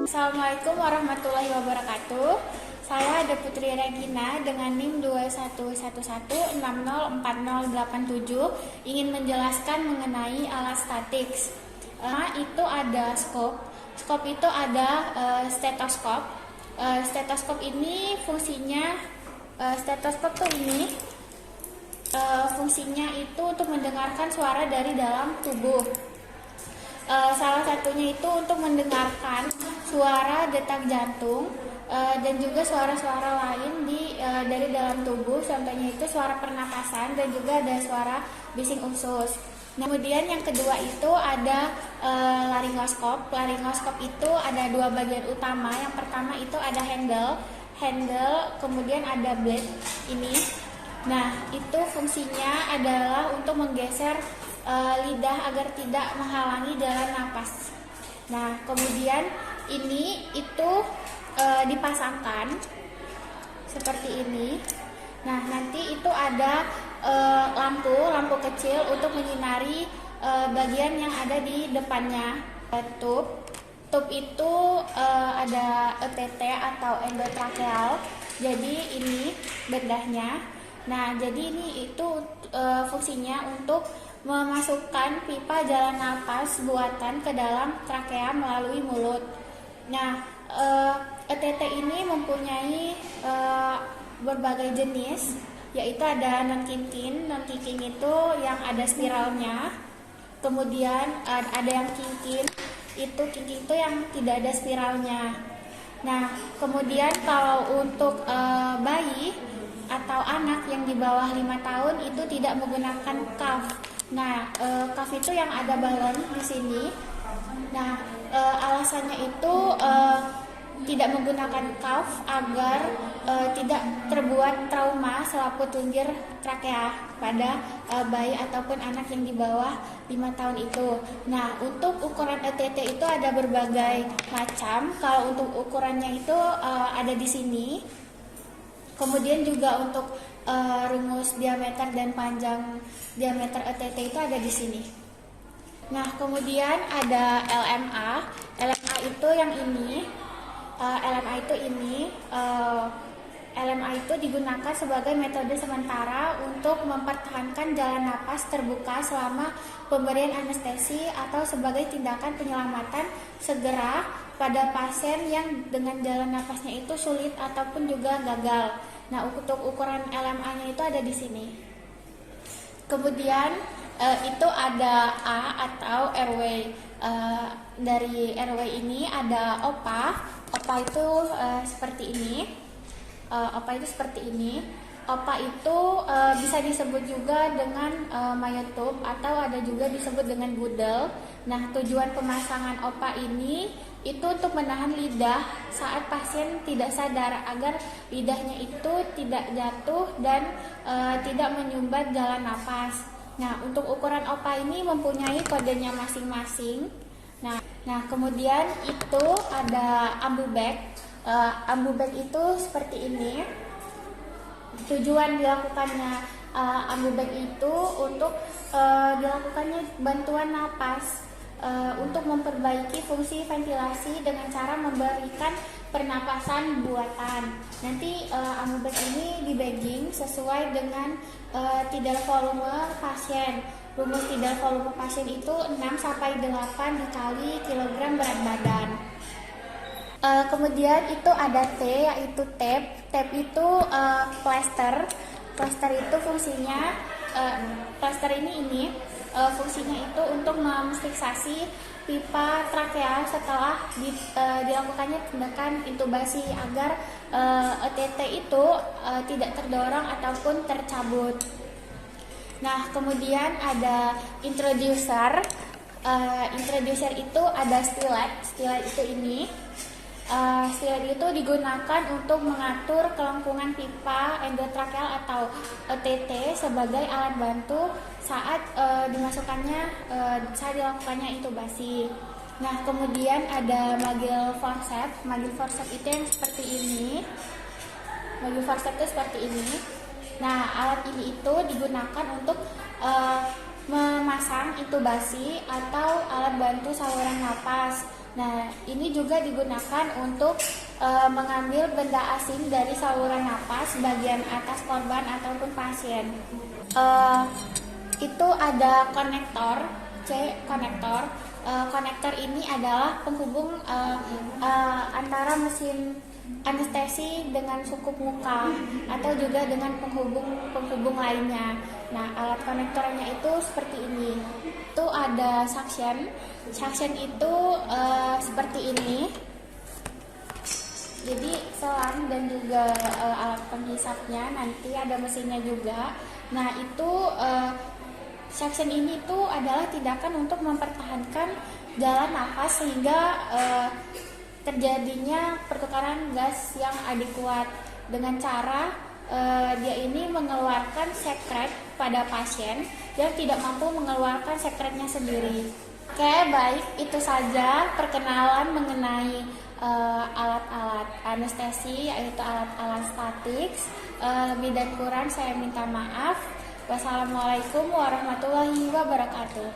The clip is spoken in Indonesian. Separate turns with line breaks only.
Assalamualaikum warahmatullahi wabarakatuh. Saya ada Putri Regina dengan NIM 2111604087 ingin menjelaskan mengenai alat statik. Itu ada skop. Skop itu ada stetoskop. Stetoskop ini fungsinya fungsinya itu untuk mendengarkan suara dari dalam tubuh. Salah satunya itu untuk mendengarkan suara detak jantung dan juga suara-suara lain dari dalam tubuh. Contohnya itu suara pernapasan dan juga ada suara bising usus. Kemudian yang kedua itu ada laryngoskop. Laryngoskop itu ada dua bagian utama. Yang pertama itu ada handle, kemudian ada blade ini. Nah, itu fungsinya adalah untuk menggeser lidah agar tidak menghalangi jalan napas. Nah, kemudian ini itu dipasangkan seperti ini. Nah, nanti itu ada lampu kecil untuk menyinari bagian yang ada di depannya. Tube itu ada ETT atau endotrakeal. Jadi ini bedahnya. Nah, jadi ini itu fungsinya untuk memasukkan pipa jalan napas buatan ke dalam trakea melalui mulut. Nah, ETT ini mempunyai berbagai jenis, yaitu ada non-kinkin. Non-kinkin itu yang ada spiralnya. Kemudian ada yang kinkin itu yang tidak ada spiralnya. Nah, kemudian kalau untuk bayi atau anak yang di bawah 5 tahun itu tidak menggunakan cuff. Nah, cuff itu yang ada balon di sini. Nah, alasannya itu tidak menggunakan cuff agar tidak terbuat trauma selaput lendir trakea pada bayi ataupun anak yang di bawah 5 tahun itu. Nah, untuk ukuran ETT itu ada berbagai macam. Kalau untuk ukurannya itu ada di sini. Kemudian juga untuk rumus diameter dan panjang diameter ETT itu ada di sini. Nah, kemudian ada LMA. LMA itu yang ini. LMA itu digunakan sebagai metode sementara untuk mempertahankan jalan napas terbuka selama pemberian anestesi atau sebagai tindakan penyelamatan segera pada pasien yang dengan jalan napasnya itu sulit ataupun juga gagal. Nah, untuk ukuran LMA-nya itu ada di sini. Kemudian itu ada A atau airway. Dari airway ini ada OPA. OPA itu seperti ini. OPA itu bisa disebut juga dengan myotube atau ada juga disebut dengan budel. Nah, tujuan pemasangan OPA ini itu untuk menahan lidah saat pasien tidak sadar agar lidahnya itu tidak jatuh dan tidak menyumbat jalan napas. Nah, untuk ukuran OPA ini mempunyai kodenya masing-masing. Nah, kemudian itu ada ambu bag. Ambu bag itu seperti ini. Tujuan dilakukannya ambu bag itu untuk dilakukannya bantuan napas untuk memperbaiki fungsi ventilasi dengan cara memberikan pernapasan buatan. Nanti ambu bag ini di bagging sesuai dengan tidal volume pasien. Rumus tidal volume pasien itu 6-8 dikali kilogram berat badan. Kemudian itu ada T, yaitu tape. Tape itu plaster. Plaster itu fungsinya plaster ini fungsinya itu untuk memfiksasi pipa trakea setelah dilakukannya tindakan intubasi agar ETT itu tidak terdorong ataupun tercabut. Nah, kemudian ada introducer. Introducer itu ada stilet. Stilet itu ini. Stilet itu digunakan untuk mengatur kelengkungan pipa endotrakeal atau ETT sebagai alat bantu saat dilakukannya intubasi. Nah, kemudian ada magil forceps. Magil forceps itu yang seperti ini. Magil forceps itu seperti ini. Nah, alat ini itu digunakan untuk memasang intubasi atau alat bantu saluran napas. Nah, ini juga digunakan untuk mengambil benda asing dari saluran napas bagian atas korban ataupun pasien. Itu ada konektor C, konektor. Konektor ini adalah penghubung antara mesin anestesi dengan sukup muka atau juga dengan penghubung lainnya. Nah, alat konektornya itu seperti ini. Itu ada suction. Suction itu seperti ini. Jadi selang dan juga alat penghisapnya, nanti ada mesinnya juga. Nah, itu suction ini tuh adalah tindakan untuk mempertahankan jalan nafas sehingga terjadinya pertukaran gas yang adekuat dengan cara dia ini mengeluarkan sekret pada pasien yang tidak mampu mengeluarkan sekretnya sendiri. Oke, baik, itu saja perkenalan mengenai alat-alat anestesi, yaitu alat-alat statik. Lebih dan kurang saya minta maaf. Wassalamualaikum warahmatullahi wabarakatuh.